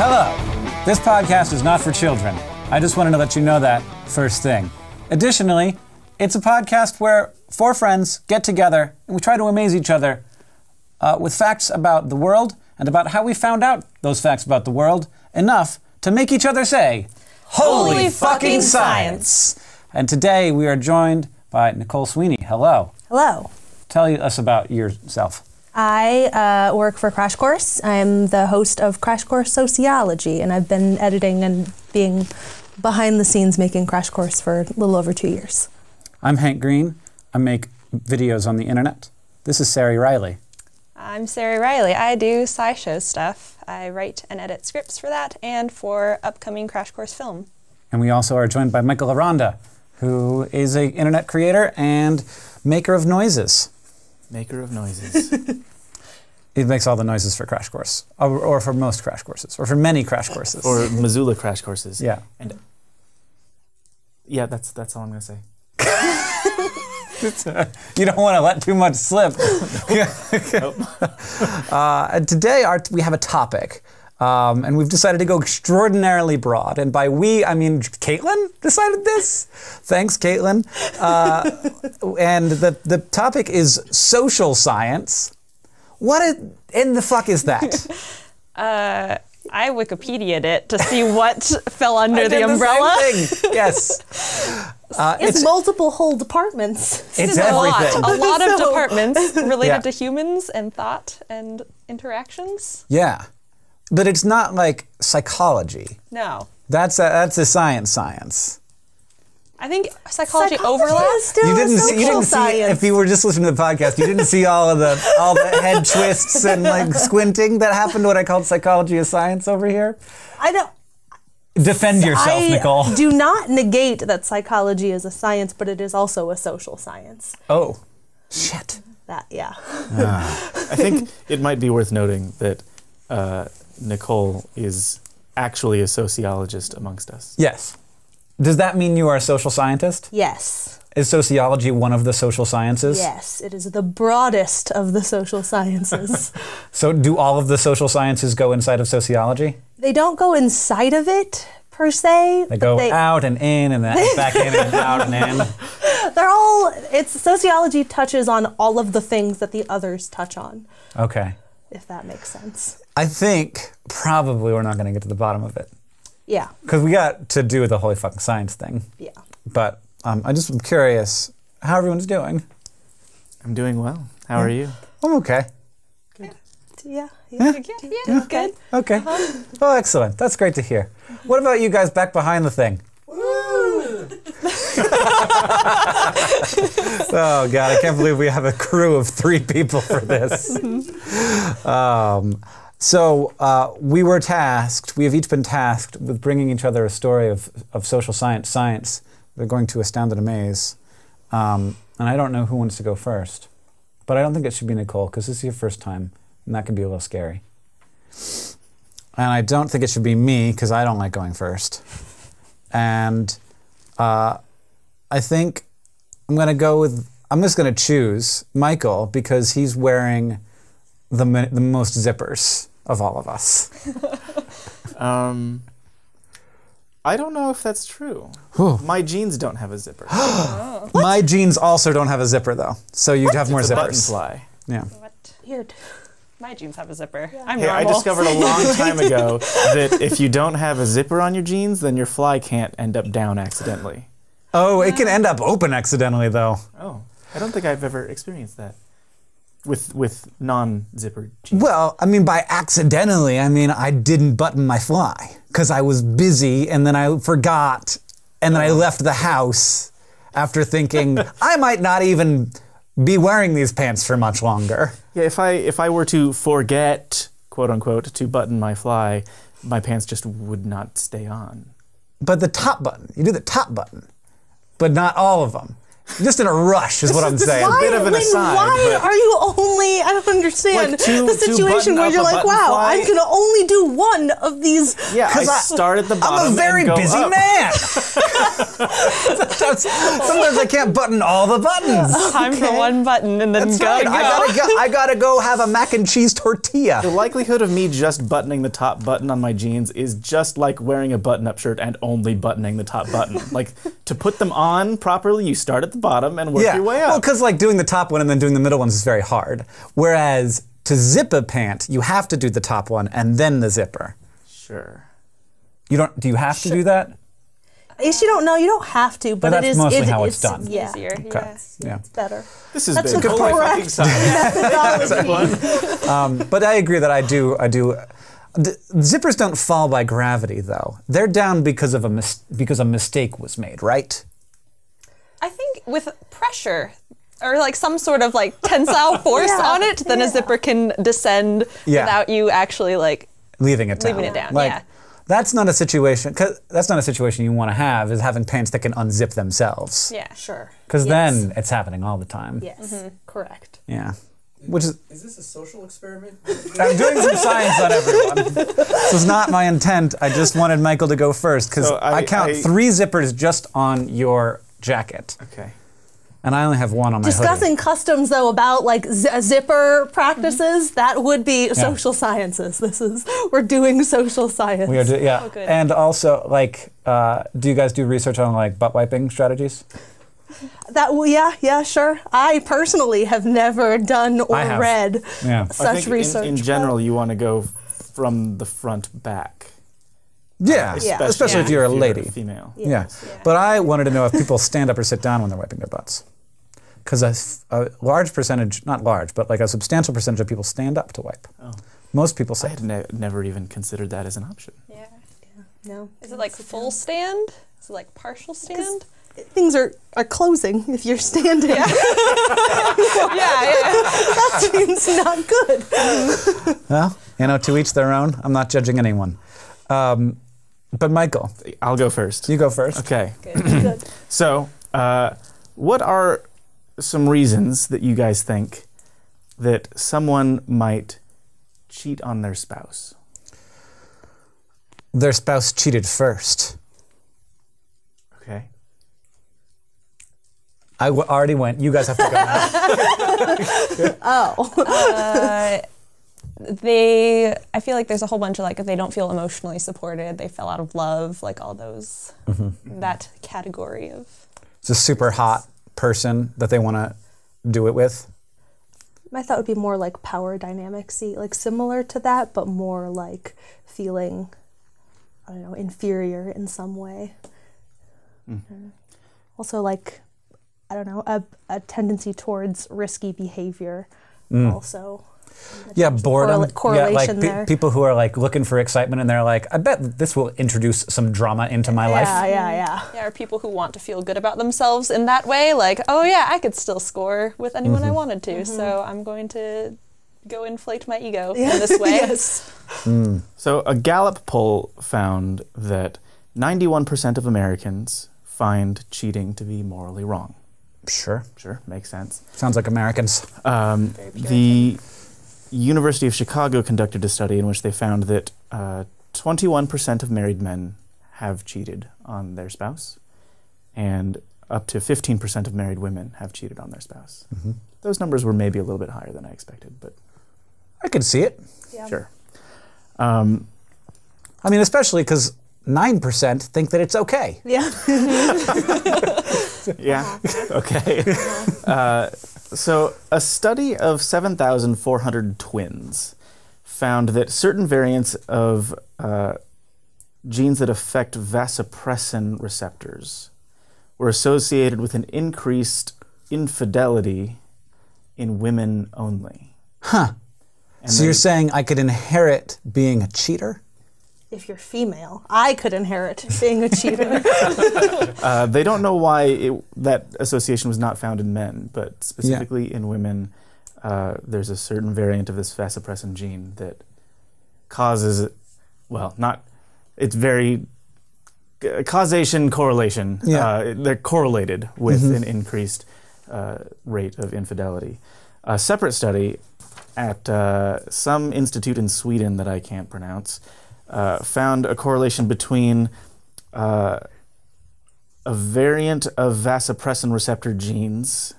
Hello. This podcast is not for children. I just wanted to let you know that first thing. Additionally, it's a podcast where four friends get together and we try to amaze each other with facts about the world and about how we found out those facts about the world enough to make each other say, "Holy fucking science!" And today we are joined by Nicole Sweeney. Hello. Hello. Tell us about yourself. I work for Crash Course. I'm the host of Crash Course Sociology, and I've been editing and being behind the scenes making Crash Course for a little over 2 years. I'm Hank Green. I make videos on the internet. This is Ceri Riley. I'm Ceri Riley. I do SciShow stuff. I write and edit scripts for that and for upcoming Crash Course film. And we also are joined by Michael Aranda, who is an internet creator and maker of noises. Maker of noises. He makes all the noises for Crash Course, or for most Crash Courses, or for many Crash Courses. Or Missoula Crash Courses. Yeah. And yeah, that's all I'm gonna say. You don't want to let too much slip. Nope. Today we have a topic, and we've decided to go extraordinarily broad. And by we, I mean Caitlin decided this. Thanks, Caitlin. And the topic is social science. What in the fuck is that? I Wikipedia'd it to see what fell under the umbrella. Same thing. Yes. It's multiple whole departments. It's a everything. lot of departments related Yeah. to humans and thought and interactions. Yeah. But it's not like psychology. No. That's a science. I think psychology overlaps. Still You didn't social see science. if you were just listening to the podcast, you didn't see all the head twists and like squinting that happened to what I called psychology of science over here. I don't. Defend yourself, Nicole. I do not negate that psychology is a science, but it is also a social science. Oh, shit. Yeah. I think it might be worth noting that Nicole is actually a sociologist amongst us. Yes. Does that mean you are a social scientist? Yes. Is sociology one of the social sciences? Yes. It is the broadest of the social sciences. So do all of the social sciences go inside of sociology? They don't go inside of it, per se. They go out and in and then back in and out and in. Sociology touches on all of the things that the others touch on. Okay. If that makes sense. I think probably we're not going to get to the bottom of it. Yeah. Because we got to do the holy fucking science thing. Yeah. But I'm curious how everyone's doing. I'm doing well. How are you? I'm okay. Yeah. Good. Okay. Oh, excellent. That's great to hear. What about you guys back behind the thing? Woo! Oh, God, I can't believe we have a crew of 3 people for this. We have each been tasked with bringing each other a story of social science. We're going to Astound and Amaze. And I don't know who wants to go first. But I don't think it should be Nicole, because this is your first time, and that can be a little scary. And I don't think it should be me, because I don't like going first. And I think I'm just going to choose Michael, because he's wearing the most zippers of all of us. I don't know if that's true. My jeans don't have a zipper. My jeans also don't have a zipper, though. So you'd have more It's a zippers. button fly. Yeah. What? Weird. My jeans have a zipper. I'm Hey, normal. I discovered a long time ago that if you don't have a zipper on your jeans, then your fly can't end up down accidentally. Oh, it can end up open accidentally, though. Oh, I don't think I've ever experienced that with non-zippered jeans. Well, I mean, by accidentally, I mean I didn't button my fly because I was busy and then I forgot and then I left the house after thinking I might not even be wearing these pants for much longer. Yeah, if I were to forget, quote unquote, to button my fly, my pants just would not stay on. But the top button, you do the top button, but not all of them. Just in a rush is what I'm saying. a bit of an aside, Why but- are you only... don't understand Like the situation button where up you're a like, button wow, fly. I'm gonna only do one of these. Yeah, I start at the bottom. I'm a very and go busy up. man. Sometimes I can't button all the buttons. Time for one button and then That's go. right. I gotta go have a mac and cheese tortilla. The likelihood of me just buttoning the top button on my jeans is just like wearing a button-up shirt and only buttoning the top button. Like, to put them on properly, you start at the bottom and work your way up. Well, because like doing the top one and then doing the middle ones is very hard. Whereas to zip a pant, you have to do the top one and then the zipper. Sure. You don't? Do you have to do that? If you don't know, you don't have to, but that's it is mostly how it's done. Yeah, Easier. Okay. Yeah. Yeah. it's better. This has That's been the holy fucking correct science. methodology. But I agree that I do. Zippers don't fall by gravity, though. They're down because of because a mistake was made, right? I think with pressure or like some sort of like tensile force on it, then a zipper can descend without you actually like leaving it down. Like, yeah. That's not a situation. Cause that's not a situation you want to have. Is having pants that can unzip themselves. Yeah. Sure. Because then it's happening all the time. Yes. Correct. Yeah. Which is. Is this a social experiment? I'm doing some science on everyone. This was not my intent. I just wanted Michael to go first because So I count 3 zippers just on your jacket. Okay. And I only have 1 on my hoodie. Discussing customs, though, about like zipper practices, that would be social sciences. We're doing social science. We are yeah. Oh, good. And also, like, do you guys do research on like butt wiping strategies? Yeah, sure. I personally have never done or I have. read Yeah. such I think research. in general, you want to go from the front back. Yeah. Especially if you're a lady. Female. Yeah. But I wanted to know if people stand up or sit down when they're wiping their butts. Because a large percentage, not large, but like a substantial percentage of people stand up to wipe. Oh. Most people I sit. had never even considered that as an option. Yeah. No. Is it like full stand? Is it like partial stand? Things are closing if you're standing. Yeah. That seems not good. Well, to each their own. I'm not judging anyone. But Michael. I'll go first. You go first. Okay. Good. So, what are some reasons that you guys think that someone might cheat on their spouse? Their spouse cheated first. Okay. I already went. You guys have to go now. I feel like there's a whole bunch of like, if they don't feel emotionally supported, they fell out of love, like all those, that category of. It's a super hot person that they want to do it with. My thought would be more like power dynamics, like similar to that, but more like feeling, I don't know, inferior in some way. Also like, I don't know, a tendency towards risky behavior also. Yeah, boredom. Correlation there. People who are like looking for excitement and they're like, I bet this will introduce some drama into my life. Yeah. Yeah, or people who want to feel good about themselves in that way, like, oh yeah, I could still score with anyone I wanted to, so I'm going to go inflate my ego in this way. Yes. So a Gallup poll found that 91% of Americans find cheating to be morally wrong. Sure. Sure, makes sense. Sounds like Americans. The University of Chicago conducted a study in which they found that 21% of married men have cheated on their spouse, and up to 15% of married women have cheated on their spouse. Those numbers were maybe a little bit higher than I expected, but I could see it. Yeah. sure. I mean, especially because 9% think that it's okay. Yeah. Yeah, okay. So a study of 7,400 twins found that certain variants of genes that affect vasopressin receptors were associated with an increased infidelity in women only. Huh. And So you're saying I could inherit being a cheater? If you're female, I could inherit being a cheater. they don't know why that association was not found in men, but specifically in women, there's a certain variant of this vasopressin gene that causes, it's very causation, correlation. They're correlated with an increased rate of infidelity. A separate study at some institute in Sweden that I can't pronounce found a correlation between a variant of vasopressin receptor genes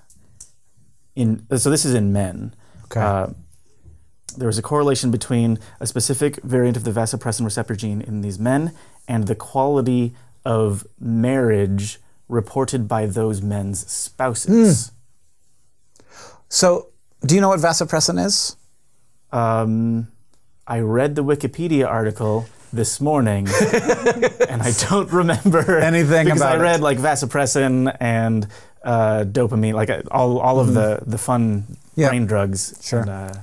so this is in men. Okay. There was a correlation between a specific variant of the vasopressin receptor gene in these men and the quality of marriage reported by those men's spouses. So, do you know what vasopressin is? I read the Wikipedia article this morning, and I don't remember anything because about I read like vasopressin and dopamine, like all of the fun brain drugs. Sure. And,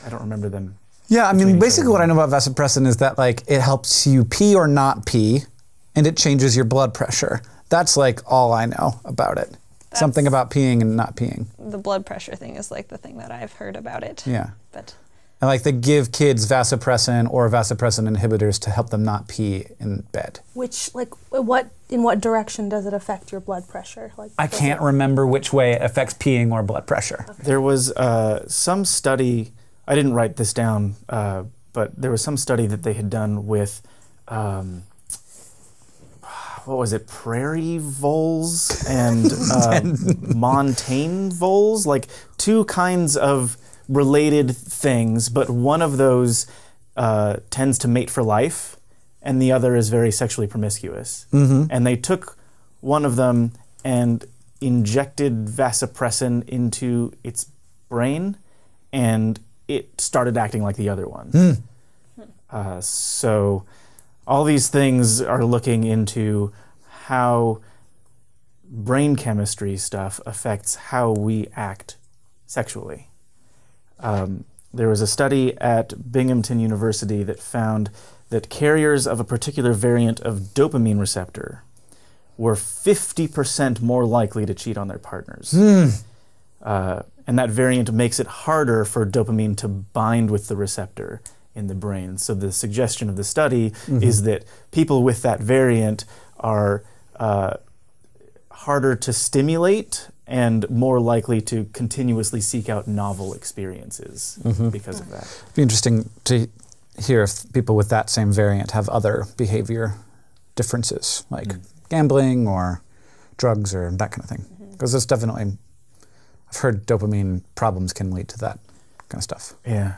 I don't remember them. Yeah, I mean, basically what I know about vasopressin is that like it helps you pee or not pee, and it changes your blood pressure. That's like all I know about it. Something about peeing and not peeing. The blood pressure thing is like the thing that I've heard about it. Yeah. But And like they give kids vasopressin or vasopressin inhibitors to help them not pee in bed. Which, like, in what direction does it affect your blood pressure? Like, I can't remember which way it affects peeing or blood pressure. Okay. There was some study, I didn't write this down, but there was some study that they had done with, what was it, prairie voles and montane voles? Like two kinds of related things, but one of those tends to mate for life, and the other is very sexually promiscuous. And they took one of them and injected vasopressin into its brain, and it started acting like the other one. So all these things are looking into how brain chemistry stuff affects how we act sexually. There was a study at Binghamton University that found that carriers of a particular variant of dopamine receptor were 50% more likely to cheat on their partners. And that variant makes it harder for dopamine to bind with the receptor in the brain. So the suggestion of the study is that people with that variant are harder to stimulate and more likely to continuously seek out novel experiences because of that. It'd be interesting to hear if people with that same variant have other behavior differences, like gambling or drugs or that kind of thing. Because there's definitely, I've heard dopamine problems can lead to that kind of stuff. Yeah.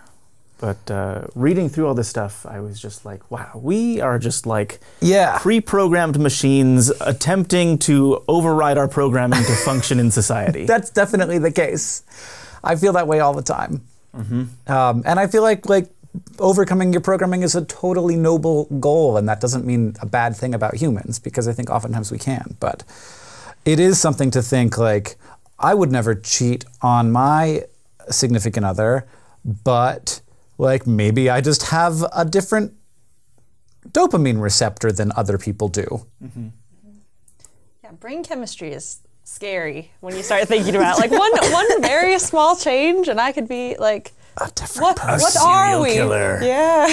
But reading through all this stuff, I was just like, wow, we are just like pre-programmed machines attempting to override our programming to function in society. That's definitely the case. I feel that way all the time. And I feel like overcoming your programming is a totally noble goal, and that doesn't mean a bad thing about humans, because I think oftentimes we can. But it is something to think like, I would never cheat on my significant other, but like maybe I just have a different dopamine receptor than other people do. yeah, brain chemistry is scary when you start thinking about it. Like one very small change, and I could be like, A different person. what are we? killer. Yeah.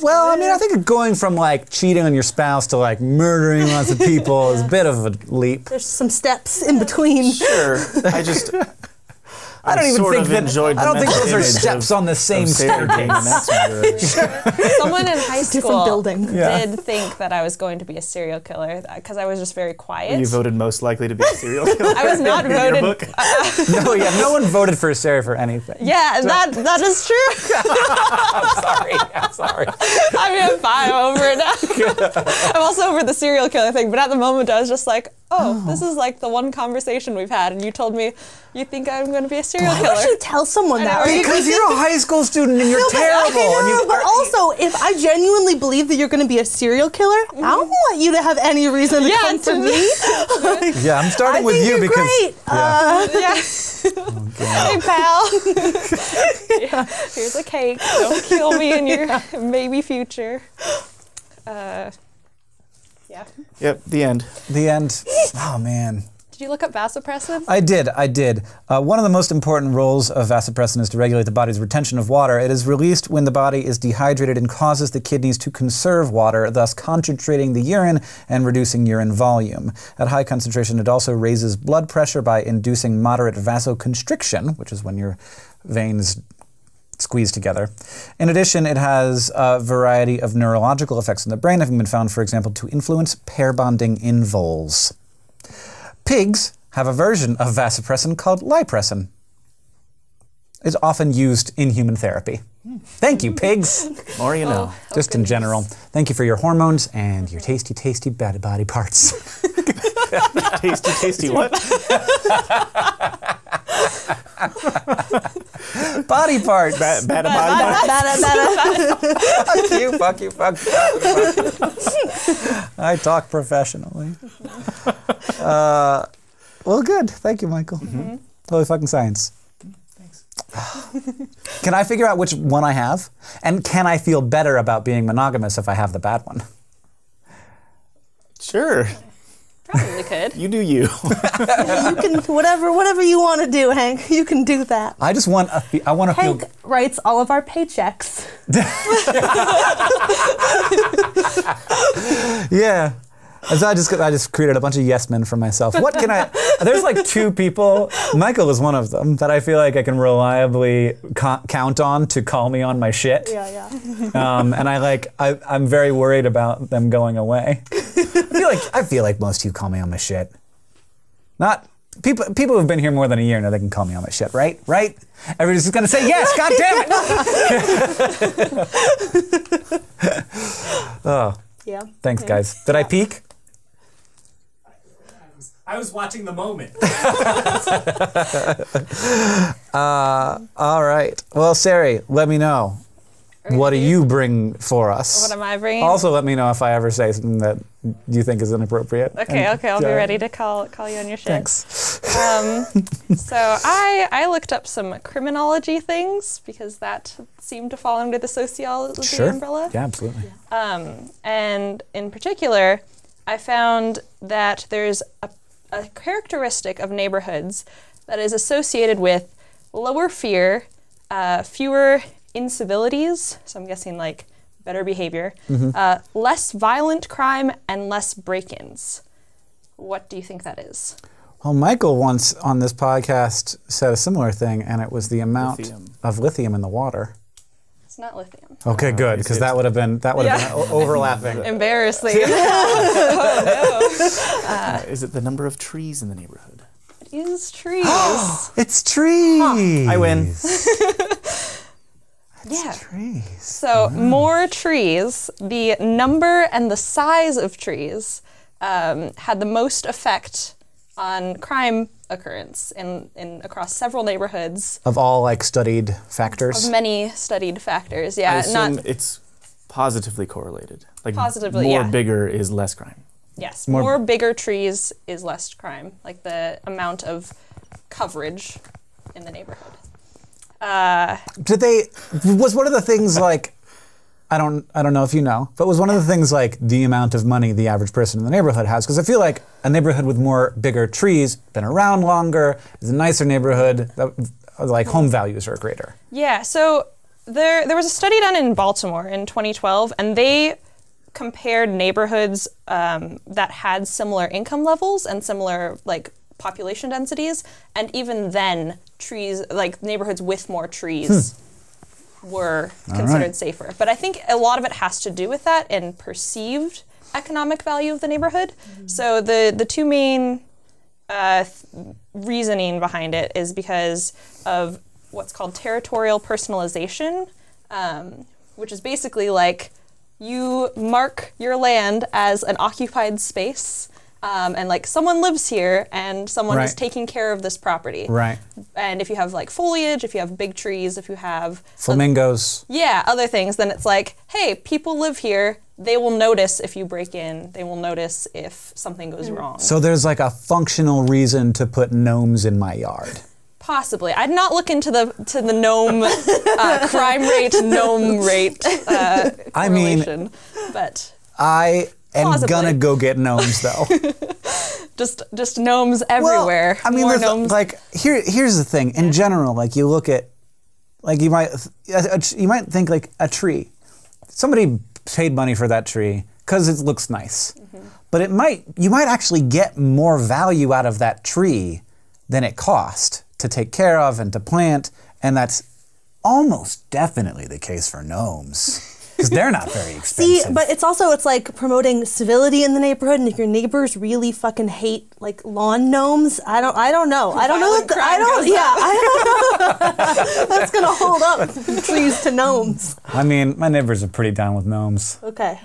Well, I mean, I think going from like cheating on your spouse to like murdering lots of people is a bit of a leap. There's some steps in between. Sure. I just... I don't even think that. enjoyed I don't the think mental those are image steps on the same staircase. Someone in high Different school building. did think that I was going to be a serial killer because I was just very quiet. You voted most likely to be a serial killer. I was not in your voted. book? No one voted for Ceri for anything. Yeah, that is true. I'm sorry. I mean, I'm fine over it now. I'm also over the serial killer thing, but at the moment I was just like, this is like the one conversation we've had, and you told me you think I'm going to be a serial Why killer. would you tell someone that? Because you're a high school student and you're terrible. But also, if I genuinely believe that you're going to be a serial killer, I don't want you to have any reason to come for me. Yeah, I'm starting with you you're because. great. Hey, pal. Yeah, here's a cake. Don't kill me in your maybe future. Yeah. Yep, the end. The end. Oh, man. Did you look up vasopressin? I did. One of the most important roles of vasopressin is to regulate the body's retention of water. It is released when the body is dehydrated and causes the kidneys to conserve water, thus concentrating the urine and reducing urine volume. At high concentration, it also raises blood pressure by inducing moderate vasoconstriction, which is when your veins squeezed together. In addition, it has a variety of neurological effects in the brain, having been found, for example, to influence pair bonding in voles. Pigs have a version of vasopressin called lipressin. It's often used in human therapy. Thank you, pigs. More you know. Just in general. Thank you for your hormones and your tasty, tasty body parts. Tasty, tasty what? Body parts. Bada body parts. Fuck you. I talk professionally. Well, good. Thank you, Michael. Holy fucking science. Can I figure out which one I have? And can I feel better about being monogamous if I have the bad one? Sure. Probably could. You do you. You can whatever you want to do, Hank. You can do that. I just want I want to feel. Hank writes all of our paychecks. Yeah. So I just created a bunch of yes men for myself. What can I? There's like 2 people. Michael is one of them that I feel like I can reliably count on to call me on my shit. Yeah. And I'm very worried about them going away. I feel like most of you call me on my shit. Not people who've been here more than a year know they can call me on my shit, right? Right? Everybody's just gonna say yes. God damn it! Oh. Yeah. Thanks, guys. Did I peak? I was watching the moment. All right. Well, Ceri, let me know. What do you bring for us? What am I bringing? Also, let me know if I ever say something that you think is inappropriate. Okay, I'll be ready to call you on your shit. Thanks. So I looked up some criminology things because that seemed to fall under the sociology umbrella. Yeah, absolutely. And in particular, I found that there's a characteristic of neighborhoods that is associated with lower fear, fewer incivilities, so I'm guessing like better behavior, less violent crime, and less break-ins. What do you think that is? Well, Michael once on this podcast said a similar thing, and it was the amount of lithium in the water. It's not lithium. Okay, good, because that would have been overlapping. Embarrassing. Is it the number of trees in the neighborhood? It is trees. It's trees. I win. Yeah. Trees. So more trees, the number and the size of trees had the most effect on crime occurrence in across several neighborhoods. Of all like studied factors? Of many studied factors, yeah. I assume it's positively correlated. Like positively, more bigger is less crime. Yes, more bigger trees is less crime, like the amount of coverage in the neighborhood. Was one of the things like, I don't know if you know, but was one of the things like the amount of money the average person in the neighborhood has? Because I feel like a neighborhood with bigger trees, been around longer, is a nicer neighborhood, like home values are greater. Yeah, so there was a study done in Baltimore in 2012, and they compared neighborhoods that had similar income levels and similar like population densities, and even then trees, like neighborhoods with more trees were considered safer. But I think a lot of it has to do with that and perceived economic value of the neighborhood. So the two main reasoning behind it is because of what's called territorial personalization, which is basically like you mark your land as an occupied space, and like someone lives here and someone is taking care of this property. Right. And if you have like foliage, if you have big trees, if you have flamingos. Other things, then it's like, hey, people live here. They will notice if you break in. They will notice if something goes wrong. So there's like a functional reason to put gnomes in my yard. Possibly. I'd not look into the gnome crime rate, gnome rate correlation. But I am gonna go get gnomes though. just gnomes everywhere. Well, I mean, more gnomes. Like here's the thing. In general, like you look at, like you might think like a tree. Somebody paid money for that tree because it looks nice, but you might actually get more value out of that tree than it cost to take care of and to plant, and that's almost definitely the case for gnomes. Because they're not very expensive. See, but it's like promoting civility in the neighborhood, and if your neighbors really fucking hate like lawn gnomes, I don't know. I don't know that's gonna hold up trees to gnomes. I mean, my neighbors are pretty down with gnomes. Okay.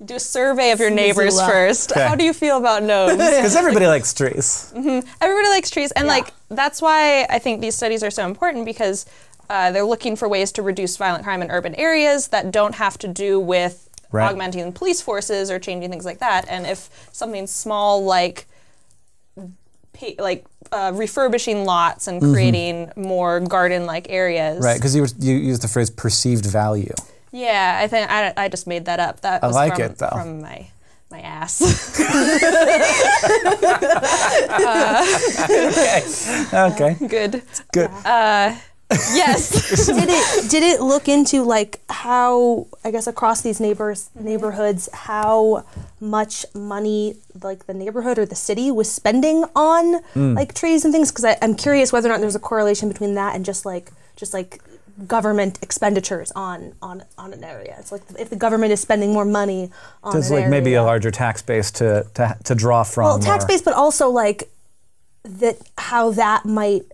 Do a survey of your neighbors first. Okay. How do you feel about gnomes? Because everybody likes trees. Everybody likes trees, and like that's why I think these studies are so important, because they're looking for ways to reduce violent crime in urban areas that don't have to do with augmenting police forces or changing things like that. And if something small like refurbishing lots and creating more garden-like areas. Right, because you used the phrase perceived value. Yeah, I think I just made that up. That was from my ass. Okay. Good. Good. Yes. Did it look into like how, I guess, across these neighborhoods, how much money like the neighborhood or the city was spending on like trees and things? Because I'm curious whether or not there's a correlation between that and just like government expenditures on an area. It's like if the government is spending more money on There's an like area, maybe a larger tax base to draw from. well, tax base, but also like that how that might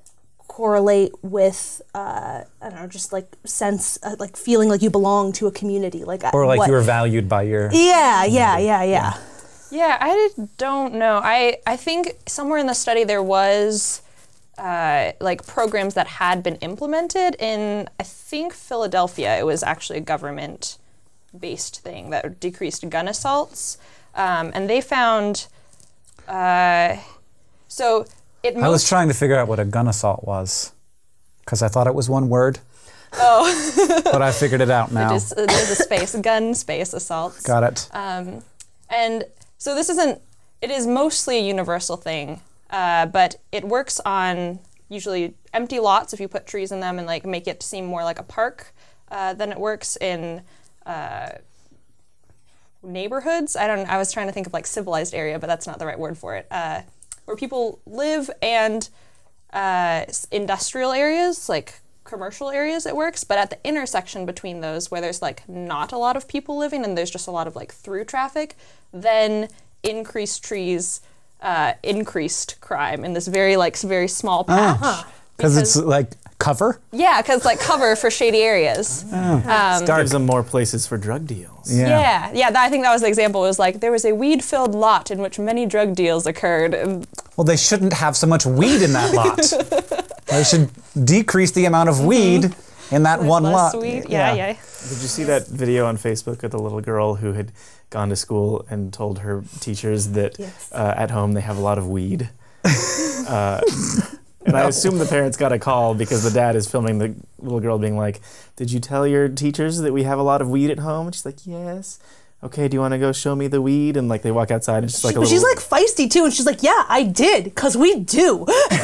correlate with I don't know, just like sense like feeling like you belong to a community, like or like you were valued by your. Yeah, I don't know. I think somewhere in the study there was like programs that had been implemented in, I think, Philadelphia. It was actually a government-based thing that decreased gun assaults, and they found I was trying to figure out what a gun assault was, because I thought it was one word. Oh. But I figured it out now. There's a space, gun space assaults. Got it. And so it is mostly a universal thing, but it works on usually empty lots if you put trees in them and like make it seem more like a park. Then it works in neighborhoods. I was trying to think of like civilized area, but that's not the right word for it. Where people live, and industrial areas, like commercial areas, it works. But at the intersection between those, where there's like not a lot of people living and there's just a lot of like through traffic, then increased trees, increased crime in this very small patch. Because it's like cover? Yeah, because it's like cover for shady areas. Gives them more places for drug deals. Yeah. I think that was the example. It was like there was a weed-filled lot in which many drug deals occurred. Well, they shouldn't have so much weed in that lot. They should decrease the amount of weed in that one lot. Weed. Yeah. Did you see that video on Facebook of the little girl who had gone to school and told her teachers that at home they have a lot of weed? And I assume the parents got a call because the dad is filming the little girl being like, "Did you tell your teachers that we have a lot of weed at home?" And she's like, "Yes." "Okay, do you want to go show me the weed?" And like they walk outside and she's like she's like feisty too, and she's like, "Yeah, I did, because we do." And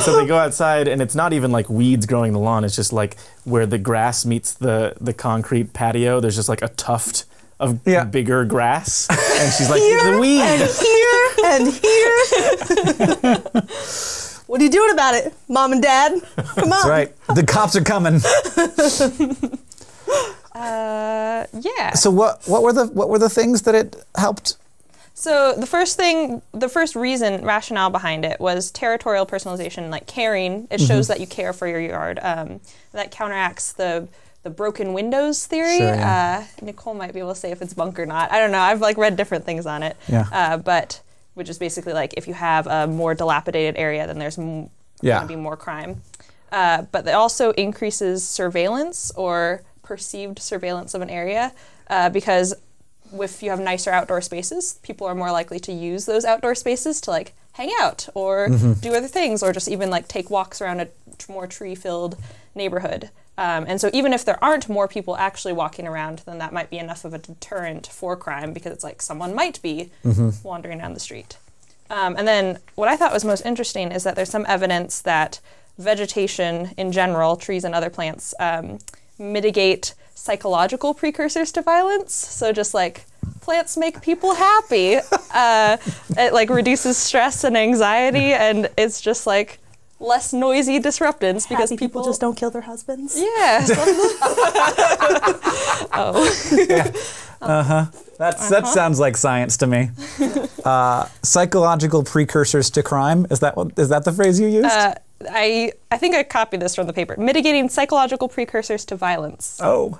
so they go outside, and it's not even like weeds growing the lawn. It's just like where the grass meets the concrete patio. There's just like a tuft of bigger grass, and she's like, "Here the weed." and here and here. What are you doing about it, Mom and Dad? Come on. That's right. The cops are coming. Yeah. So what were the things that it helped? So the first rationale behind it was territorial personalization, like caring. It shows that you care for your yard. That counteracts the broken windows theory. Sure, yeah. Nicole might be able to say if it's bunk or not. I don't know. I've like read different things on it. Yeah. But which is basically like if you have a more dilapidated area, then there's going to be more crime. But it also increases surveillance or perceived surveillance of an area because if you have nicer outdoor spaces, people are more likely to use those outdoor spaces to like hang out or do other things, or just even like take walks around a more tree-filled neighborhood. And so even if there aren't more people actually walking around, then that might be enough of a deterrent for crime, because it's like someone might be wandering down the street. And then what I thought was most interesting is that there's some evidence that vegetation in general, trees and other plants, mitigate psychological precursors to violence. So just like plants make people happy. It like reduces stress and anxiety, and it's just like, less noisy disruptants because Happy people just don't kill their husbands. Yeah. That sounds like science to me. Psychological precursors to crime. Is that the phrase you used? I think I copied this from the paper. Mitigating psychological precursors to violence. Oh,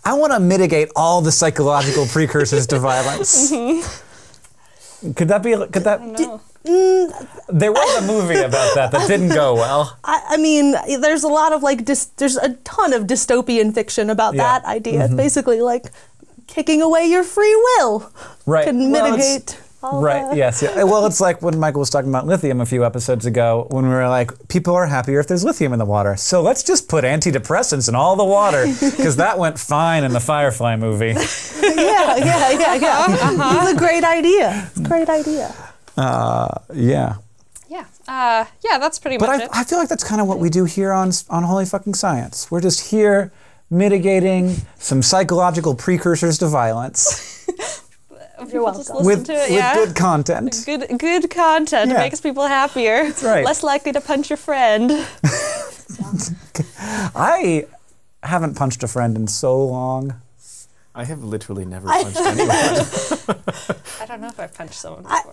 I want to mitigate all the psychological precursors to violence. Could that be? Could that? There was a movie about that didn't go well. I mean, there's a lot of there's a ton of dystopian fiction about that idea. It's basically like kicking away your free will can mitigate. Yes. Yeah. Well, it's like when Michael was talking about lithium a few episodes ago, when we were like, people are happier if there's lithium in the water. So let's just put antidepressants in all the water, because that went fine in the Firefly movie. Yeah. It's a great idea. It's a great idea. Yeah. Yeah, that's pretty much it. But I feel like that's kind of what we do here on Holy Fucking Science. We're just here mitigating some psychological precursors to violence. You're welcome. Just listen to it, with good content. Good content makes people happier. That's right. Less likely to punch your friend. I haven't punched a friend in so long. I have literally never punched anyone. I don't know if I've punched someone before.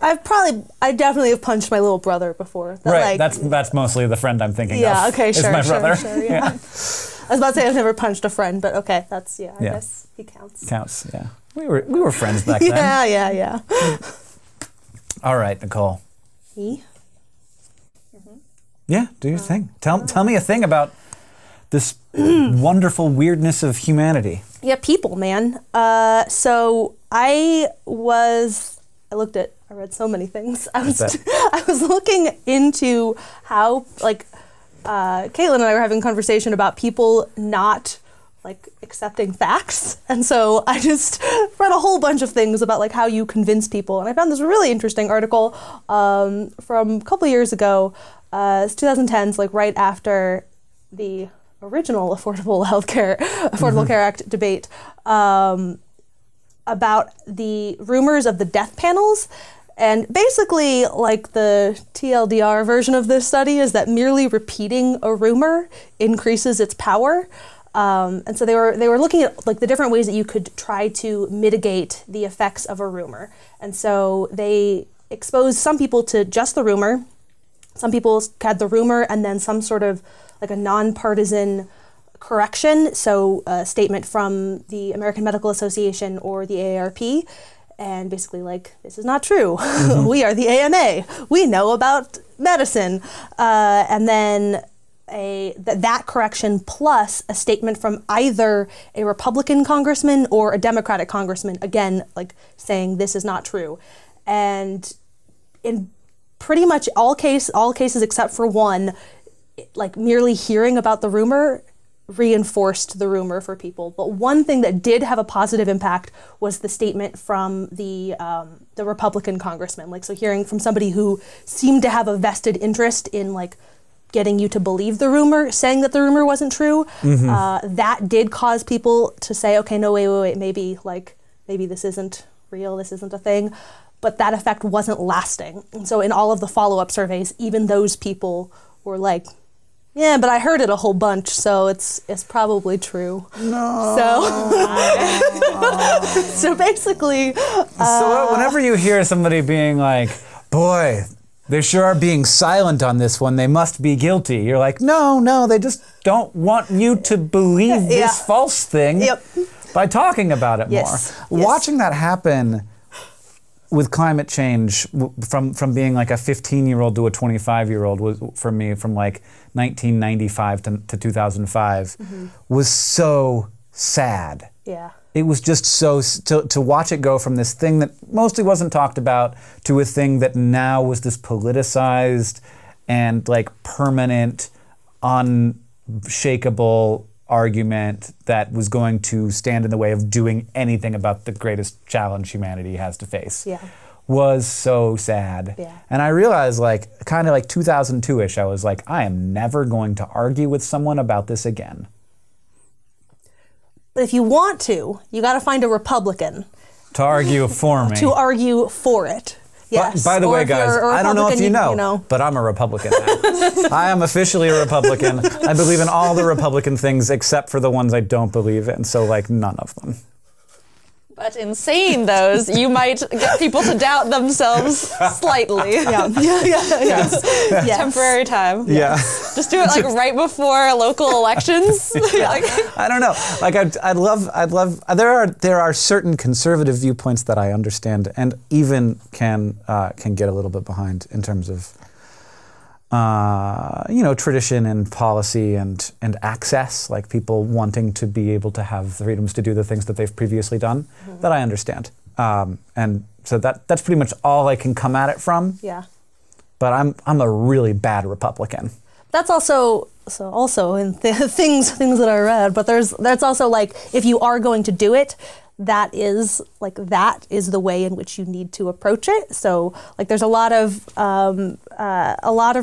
I definitely have punched my little brother before. Right, that's mostly the friend I'm thinking of. Yeah, okay, sure, is my brother. Sure, yeah. I was about to say I've never punched a friend, but okay, I guess he counts. Counts, yeah. We were friends back then. Yeah. All right, Nicole. Me? Yeah, do your thing. Tell me a thing about this wonderful weirdness of humanity. Yeah, people, man. So I read so many things. I was looking into how Caitlin and I were having a conversation about people not accepting facts, and so I just read a whole bunch of things about how you convince people, and I found this really interesting article from a couple of years ago. It's 2010s, right after the original Affordable Care Act debate, about the rumors of the death panels. And basically, the TLDR version of this study is that merely repeating a rumor increases its power. And so they were looking at the different ways that you could try to mitigate the effects of a rumor. And so they exposed some people to just the rumor. Some people had the rumor and then some sort of a nonpartisan correction. So a statement from the American Medical Association or the AARP. And basically this is not true. We are the AMA. We know about medicine. And then that correction plus a statement from either a Republican congressman or a Democratic congressman, again, saying this is not true. And in pretty much all cases except for one, merely hearing about the rumor reinforced the rumor for people. But one thing that did have a positive impact was the statement from the Republican congressman. So hearing from somebody who seemed to have a vested interest in getting you to believe the rumor, saying that the rumor wasn't true, that did cause people to say, okay, no, wait, maybe this isn't real, this isn't a thing. But that effect wasn't lasting. And so in all of the follow-up surveys, even those people were yeah, but I heard it a whole bunch, so it's probably true. No. So basically. So whenever you hear somebody being boy, they sure are being silent on this one, they must be guilty. You're no, they just don't want you to believe this false thing by talking about it more. Watching that happen with climate change, from being a 15-year-old to a 25-year-old, was for me from 1995 to 2005 was so sad. Yeah. It was just to watch it go from this thing that mostly wasn't talked about to a thing that now was this politicized and permanent, unshakable argument that was going to stand in the way of doing anything about the greatest challenge humanity has to face. Yeah. Was so sad. Yeah. And I realized kind of 2002-ish, I was I am never going to argue with someone about this again. But if you want to, you got to find a Republican to argue for me. To argue for it. Yes. By the Or way, if you're guys, a I don't know if Republican, you know, but I'm a Republican now. I am officially a Republican. I believe in all the Republican things except for the ones I don't believe in, so like none of them. But in saying those, you might get people to doubt themselves slightly. Yes. Temporary time. Yeah. Just do it like right before local elections. Like, I don't know. Like I'd love. There are certain conservative viewpoints that I understand and even can get a little bit behind in terms of tradition and policy and access, like people wanting to be able to have the freedoms to do the things that they've previously done, that I understand. And so that's pretty much all I can come at it from. Yeah. But I'm a really bad Republican. That's also in things that I read, but that's also like, if you are going to do it, that is the way in which you need to approach it. So like there's a lot of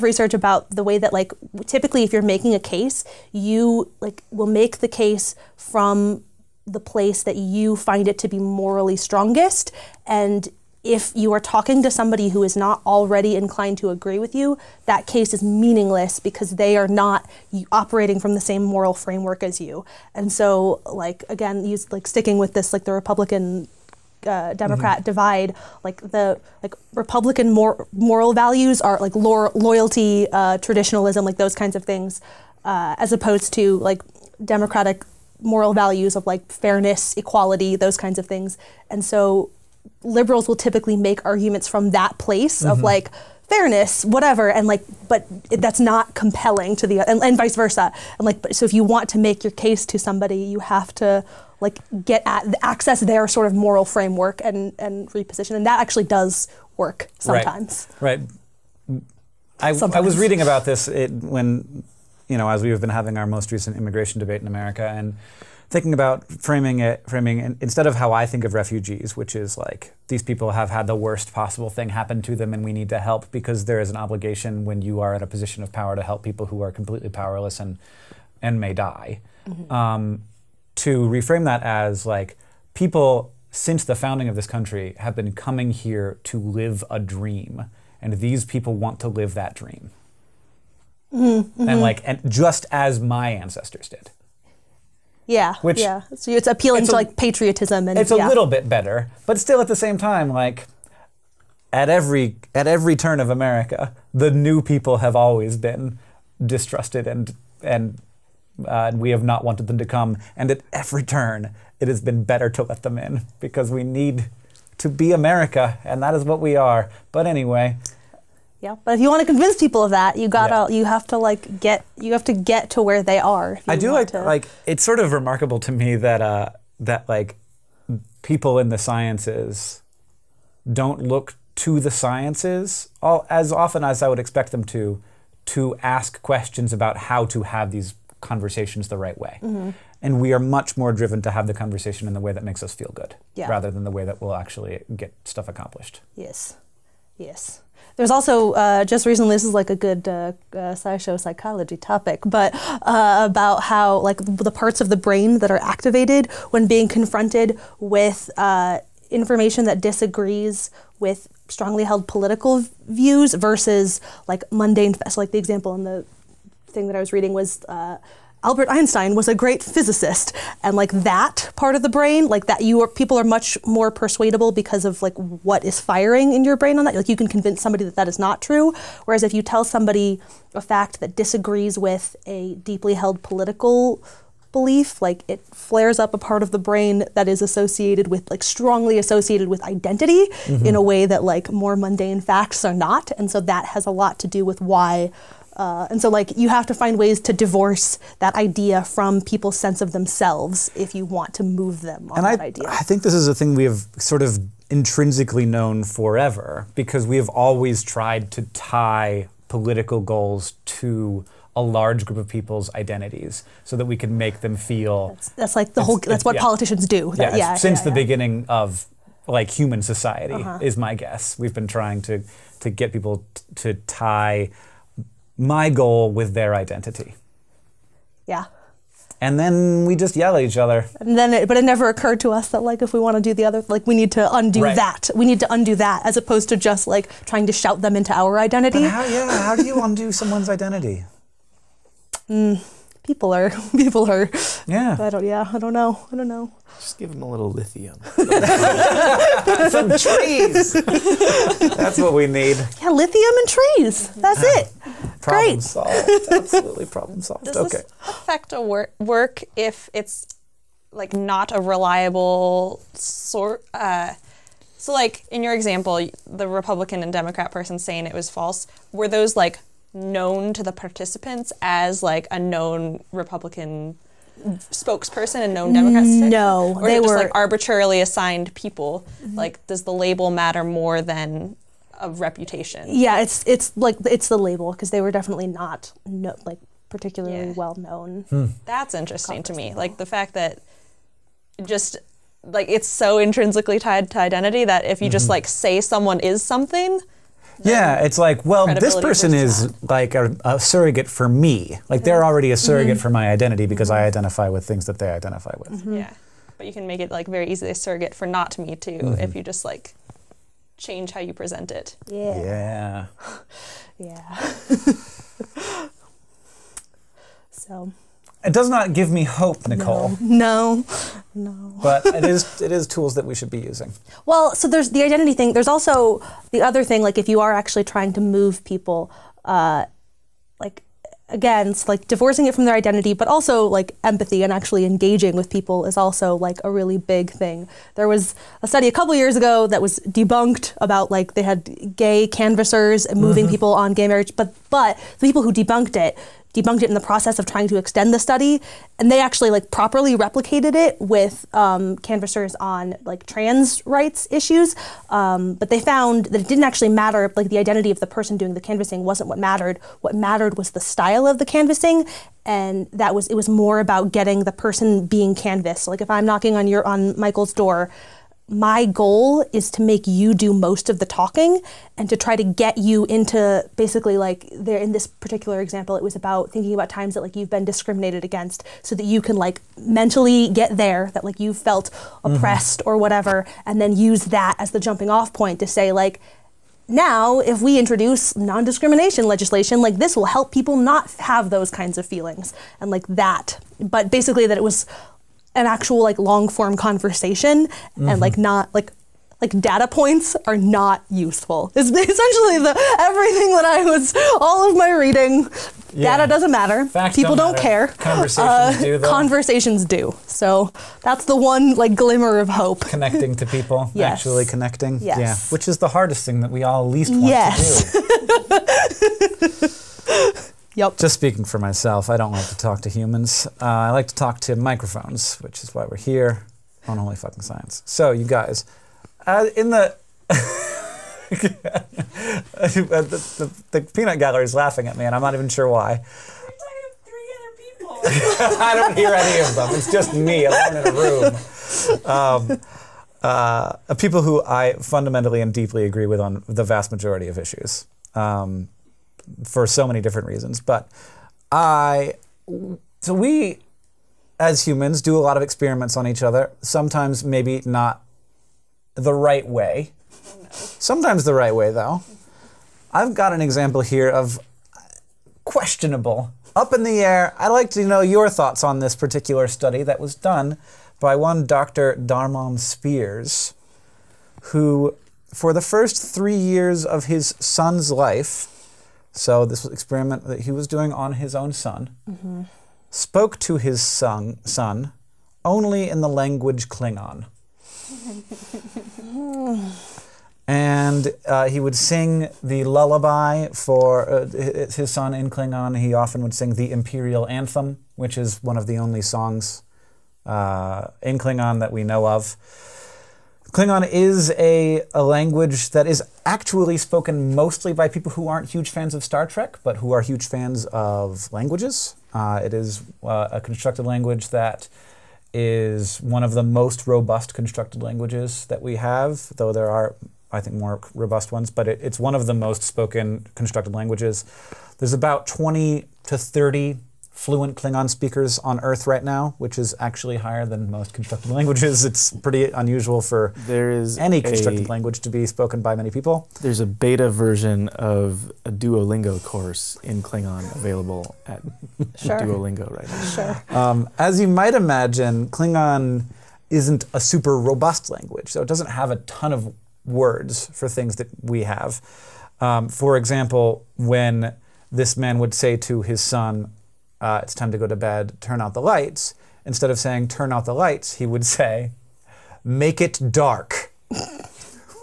research about the way that like typically if you're making a case, you like will make the case from the place that you find it to be morally strongest. And if you are talking to somebody who is not already inclined to agree with you, that case is meaningless because they are not operating from the same moral framework as you. And so, like, again, sticking with this, like the Republican Democrat divide, like the Republican moral values are like loyalty, traditionalism, like those kinds of things, as opposed to like Democratic moral values of like fairness, equality, those kinds of things. And so liberals will typically make arguments from that place of like fairness, whatever, and like, but that's not compelling to the, and vice versa. And like, so if you want to make your case to somebody, you have to like access their sort of moral framework and reposition. And that actually does work sometimes. Right. I was reading about this when, as we've been having our most recent immigration debate in America, and thinking about framing instead of how I think of refugees, which is like these people have had the worst possible thing happen to them and we need to help because there is an obligation when you are in a position of power to help people who are completely powerless and may die. To reframe that as like people since the founding of this country have been coming here to live a dream, and these people want to live that dream. And just as my ancestors did. Yeah, So it's appealing to like patriotism, and it's a little bit better, but still at the same time, like at every turn of America, the new people have always been distrusted and we have not wanted them to come. And at every turn, it has been better to let them in because we need to be America, and that is what we are. But anyway. Yeah, but if you want to convince people of that, you have to get to where they are. I do like it's sort of remarkable to me that like people in the sciences don't look to the sciences as often as I would expect them to ask questions about how to have these conversations the right way. And we are much more driven to have the conversation in the way that makes us feel good, rather than the way that will actually get stuff accomplished. Yes. There's also, just recently, this is like a good SciShow psychology topic, but about how like the parts of the brain that are activated when being confronted with information that disagrees with strongly held political views versus like mundane, so like the example in the thing that I was reading was Albert Einstein was a great physicist, and like that part of the brain, like that people are much more persuadable because of like what is firing in your brain on that. Like you can convince somebody that is not true. Whereas if you tell somebody a fact that disagrees with a deeply held political belief, like it flares up a part of the brain that is associated with like strongly associated with identity in a way that like more mundane facts are not. And so that has a lot to do with why. And so like you have to find ways to divorce that idea from people's sense of themselves if you want to move them on that idea. I think this is a thing we have sort of intrinsically known forever because we have always tried to tie political goals to a large group of people's identities so that we can make them feel... That's like that's what politicians do. Since the beginning of like human society is my guess. We've been trying to get people to tie my goal with their identity. Yeah. and then we just yell at each other. And then, but it never occurred to us that like if we want to do the other, like we need to undo Right. that. We need to undo that as opposed to just like trying to shout them into our identity. But how do you undo someone's identity? People are. Yeah. I don't know. Just give them a little lithium. Some trees. That's what we need. Yeah, lithium and trees. That's it. Problem Great. solved. Absolutely problem solved. Does Okay. this affect a work if it's like not a reliable sort? So like in your example, the Republican and Democrat person saying it was false, were those like known to the participants as like a known Republican spokesperson and known Democrats? No, or they just were like arbitrarily assigned people. Like, does the label matter more than a reputation? Yeah, it's the label because they were definitely not like particularly well known. That's interesting to me. Like the fact that just like it's so intrinsically tied to identity that if you just like say someone is something. Yeah, it's like, well, this credibility person versus is like a surrogate for me. Like they're already a surrogate for my identity because I identify with things that they identify with. Yeah. But you can make it like very easily a surrogate for not me too if you just like change how you present it. Yeah. Yeah. So. It does not give me hope, Nicole. No. But it is tools that we should be using. Well, so there's the identity thing. There's also the other thing, like if you are actually trying to move people, like again, it's like divorcing it from their identity, but also like empathy and actually engaging with people is also like a really big thing. There was a study a couple years ago that was debunked about like they had gay canvassers and moving people on gay marriage, but the people who debunked it in the process of trying to extend the study, and they actually like properly replicated it with canvassers on like trans rights issues, but they found that it didn't actually matter, like the identity of the person doing the canvassing wasn't what mattered. What mattered was the style of the canvassing, and it was more about getting the person being canvassed. So, like if I'm knocking on Michael's door, my goal is to make you do most of the talking and to try to get you into basically like there in this particular example, it was about thinking about times that like you've been discriminated against so that you can like mentally get there, that like you felt oppressed or whatever, and then use that as the jumping off point to say like, now if we introduce non-discrimination legislation, like this will help people not have those kinds of feelings and like that. But basically that it was an actual like long form conversation and like not like data points are not useful. It's essentially everything that all of my reading, data doesn't matter. Facts People don't matter. care. Conversations do though. Conversations do. So that's the one like glimmer of hope. Connecting to people, Yes. actually connecting. Yes. Yeah, which is the hardest thing that we all least want Yes. to do. Yep. Just speaking for myself, I don't like to talk to humans. I like to talk to microphones, which is why we're here on Holy Fucking Science. So, you guys, in the the peanut gallery is laughing at me, and I'm not even sure why. I don't hear any of them. It's just me alone in a room. People who I fundamentally and deeply agree with on the vast majority of issues. For so many different reasons. But we, as humans, do a lot of experiments on each other. Sometimes maybe not the right way. Sometimes the right way, though. I've got an example here of questionable, up in the air. I'd like to know your thoughts on this particular study that was done by one Dr. Darmon Spears, who, for the first 3 years of his son's life, so this was an experiment that he was doing on his own son, spoke to his son only in the language Klingon. And he would sing the lullaby for his son in Klingon. He often would sing the Imperial Anthem, which is one of the only songs in Klingon that we know of. Klingon is a language that is actually spoken mostly by people who aren't huge fans of Star Trek, but who are huge fans of languages. It is a constructed language that is one of the most robust constructed languages that we have, though there are, I think, more robust ones, but it's one of the most spoken constructed languages. There's about 20 to 30 fluent Klingon speakers on Earth right now, which is actually higher than most constructed languages. It's pretty unusual for any constructed language to be spoken by many people. There's a beta version of a Duolingo course in Klingon available at Duolingo right now. Sure. As you might imagine, Klingon isn't a super robust language, so it doesn't have a ton of words for things that we have. For example, when this man would say to his son, it's time to go to bed, turn out the lights, instead of saying turn out the lights, he would say, make it dark,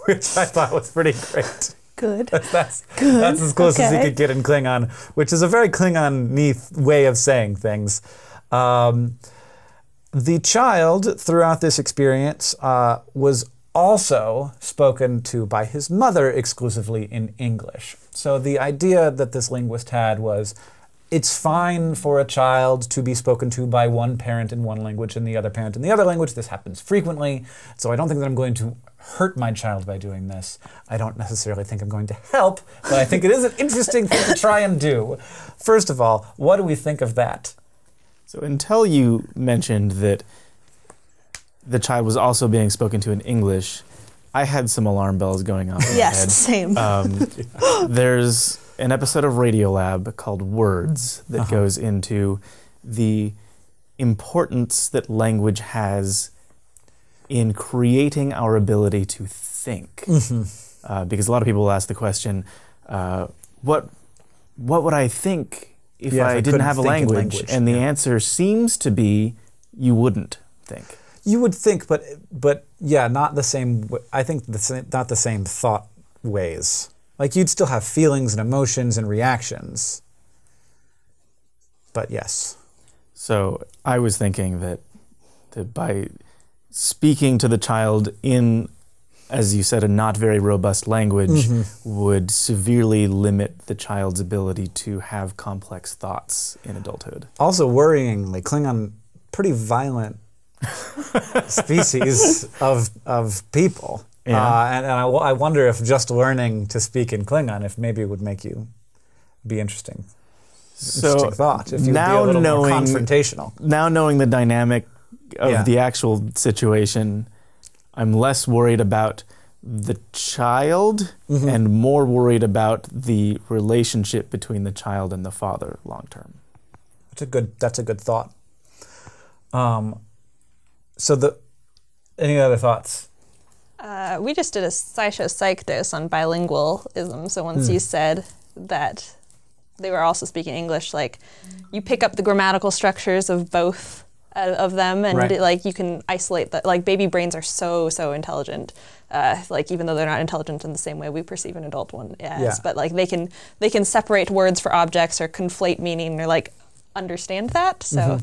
which I thought was pretty great. Good. That's as close as he could get in Klingon, which is a very Klingon-y way of saying things. The child, throughout this experience, was also spoken to by his mother exclusively in English. So the idea that this linguist had was, it's fine for a child to be spoken to by one parent in one language and the other parent in the other language. This happens frequently, so I don't think that I'm going to hurt my child by doing this. I don't necessarily think I'm going to help, but I think it is an interesting thing to try and do. First of all, what do we think of that? So until you mentioned that the child was also being spoken to in English, I had some alarm bells going off in my head. Same. There's an episode of Radiolab called Words that goes into the importance that language has in creating our ability to think. Because a lot of people will ask the question, what would I think if I didn't have a language? And the answer seems to be, you wouldn't think. You would think, but yeah, not the same. I think not the same thought ways. Like, you'd still have feelings and emotions and reactions. But yes. So I was thinking that by speaking to the child in, as you said, a not very robust language would severely limit the child's ability to have complex thoughts in adulthood. Also, worryingly, Klingon, pretty violent species of people. Yeah. And I wonder if just learning to speak in Klingon, if maybe it would make you be interesting. Interesting thought. If you would be a little more confrontational. Now knowing the dynamic of the actual situation, I'm less worried about the child and more worried about the relationship between the child and the father long term. That's a good thought. Any other thoughts? We just did a SciShow Psych dose on bilingualism. So once you said that they were also speaking English, like, you pick up the grammatical structures of both of them, and like, you can isolate that. Like, baby brains are so intelligent. Like, even though they're not intelligent in the same way we perceive an adult one as, but like, they can separate words for objects or conflate meaning or like understand that. So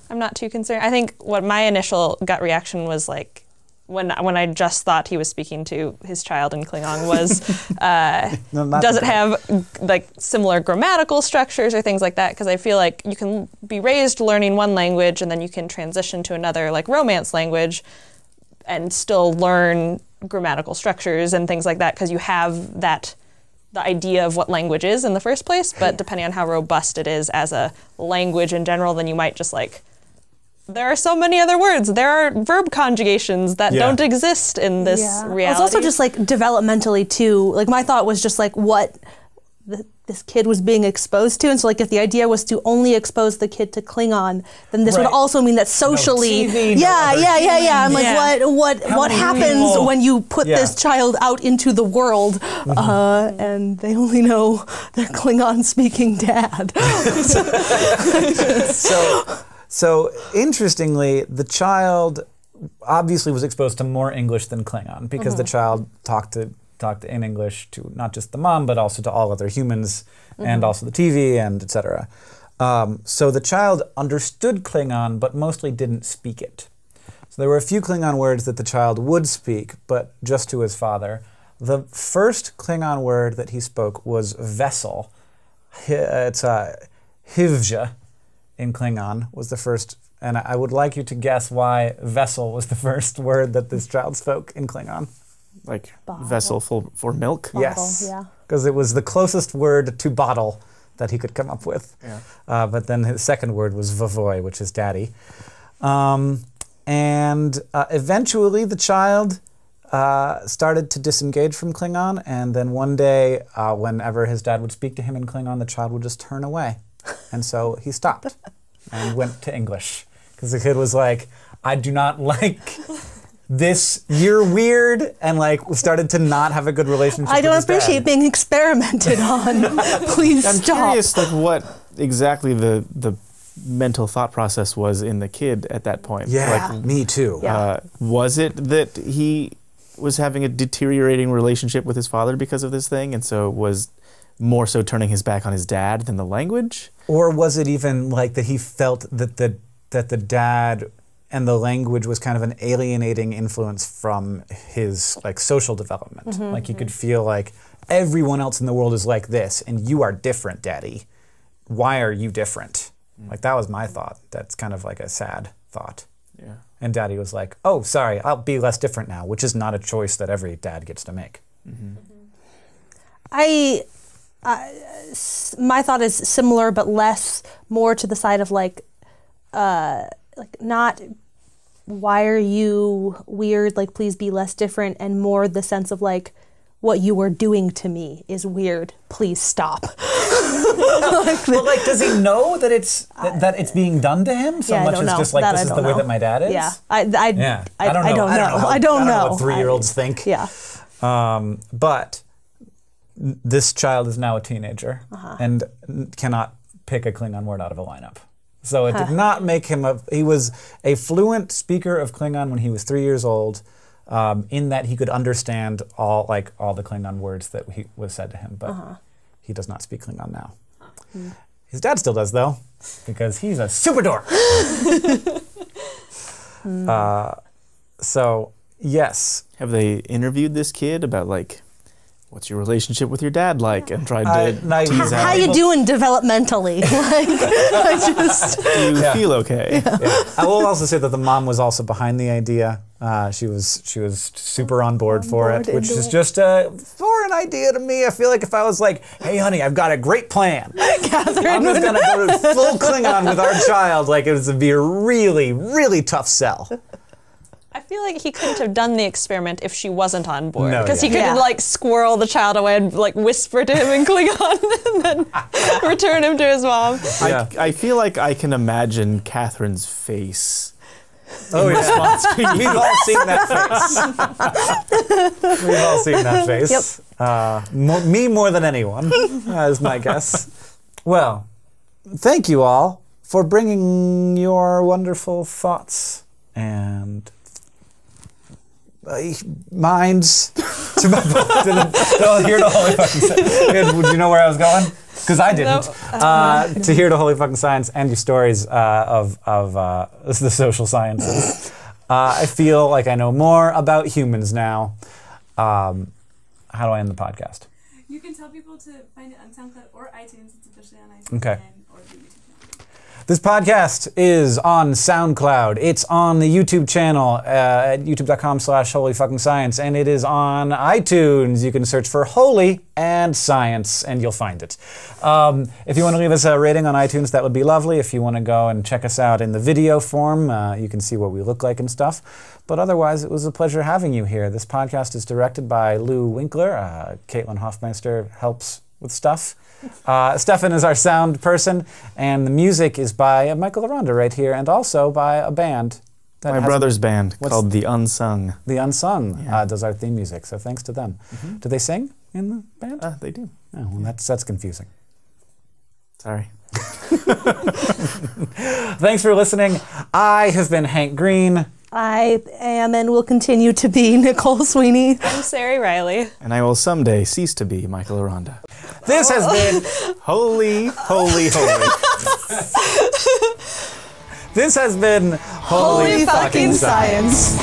I'm not too concerned. I think what my initial gut reaction was, like, when I just thought he was speaking to his child in Klingon was, does it have like similar grammatical structures or things like that? Because I feel like you can be raised learning one language and then you can transition to another, like Romance language, and still learn grammatical structures and things like that, because you have the idea of what language is in the first place. But depending on how robust it is as a language in general, then you might just like, there are so many other words. There are verb conjugations that don't exist in this reality. It's also just like developmentally too. Like, my thought was just like what this kid was being exposed to, and so like, if the idea was to only expose the kid to Klingon, then this would also mean that socially, no TV, I'm like, what happens when you put this child out into the world, and they only know their Klingon-speaking dad. So interestingly, the child obviously was exposed to more English than Klingon, because the child talked in English to not just the mom, but also to all other humans, and also the TV, and etc. So the child understood Klingon, but mostly didn't speak it. So there were a few Klingon words that the child would speak, but just to his father. The first Klingon word that he spoke was vessel. It's hivja. In Klingon was the first, and I would like you to guess why vessel was the first word that this child spoke in Klingon. Like bottle. Vessel for milk? Yes, because it was the closest word to bottle that he could come up with. Yeah. But then his second word was vavoy, which is daddy. Eventually the child started to disengage from Klingon, and then one day, whenever his dad would speak to him in Klingon, the child would just turn away. And so he stopped and went to English. Because the kid was like, I do not like this, you're weird, and like started to not have a good relationship I don't with his appreciate dad. being experimented on. Please I'm stop. curious, like, what exactly the mental thought process was in the kid at that point. Yeah, Like, me too. Yeah. was it that he was having a deteriorating relationship with his father because of this thing, and so was more so turning his back on his dad than the language? Or was it even like that he felt that the dad and the language was kind of an alienating influence from his like social development? Like he could feel like everyone else in the world is like this, and you are different, Daddy. Why are you different? Like that was my thought. That's kind of like a sad thought. Yeah. And Daddy was like, oh, sorry, I'll be less different now, which is not a choice that every dad gets to make. My thought is similar, but more to the side of like not why are you weird, like please be less different, and more the sense of like what you are doing to me is weird, please stop. But like, does he know that it's being done to him so Yeah, I much don't as know. just like That this I is the don't way know. that my dad is? Yeah, I don't know. I don't know. What 3-year-olds think. Yeah. But this child is now a teenager and cannot pick a Klingon word out of a lineup. So it did not make him he was a fluent speaker of Klingon when he was 3 years old, in that he could understand all the Klingon words that was said to him, but he does not speak Klingon now. His dad still does though, because he's a super dork. So yes. Have they interviewed this kid about like, what's your relationship with your dad like, and tried to tease How out? you doing developmentally? Like, I just. Do you feel okay? Yeah. I will also say that the mom was also behind the idea. She was super on board for it, which is just a foreign idea to me. I feel like if I was like, hey honey, I've got a great plan. Catherine. I'm just gonna go to full Klingon with our child, like it would be a really, really tough sell. I feel like he couldn't have done the experiment if she wasn't on board, No, because yeah. he couldn't like squirrel the child away and like whisper to him in Klingon and then return him to his mom. Yeah. I feel like I can imagine Catherine's face. Oh yeah. We've all seen that face. We've all seen that face. Yep. Me more than anyone, is my guess. Well, thank you all for bringing your wonderful thoughts and minds to my Hear to Holy Fucking Science. Would you know where I was going? Because I didn't. To Hear to Holy Fucking Science and your stories of the social sciences. I feel like I know more about humans now. How do I end the podcast? You can tell people to find it on SoundCloud or iTunes. It's officially on iTunes. Okay. Or the YouTube channel. This podcast is on SoundCloud. It's on the YouTube channel at youtube.com/holyfuckingscience, and it is on iTunes. You can search for Holy and Science, and you'll find it. If you want to leave us a rating on iTunes, that would be lovely. If you want to go and check us out in the video form, you can see what we look like and stuff. But otherwise, it was a pleasure having you here. This podcast is directed by Lou Winkler. Caitlin Hoffmeister helps with stuff. Stefan is our sound person, and the music is by Michael Aranda right here, and also by a band. That My brother's band called The Unsung. The Unsung does our theme music, so thanks to them. Do they sing in the band? They do. Oh, well, that's confusing. Sorry. Thanks for listening. I have been Hank Green. I am and will continue to be Nicole Sweeney. I'm Ceri Riley. And I will someday cease to be Michael Aranda. This has been Holy, holy, holy. This has been Holy fucking science.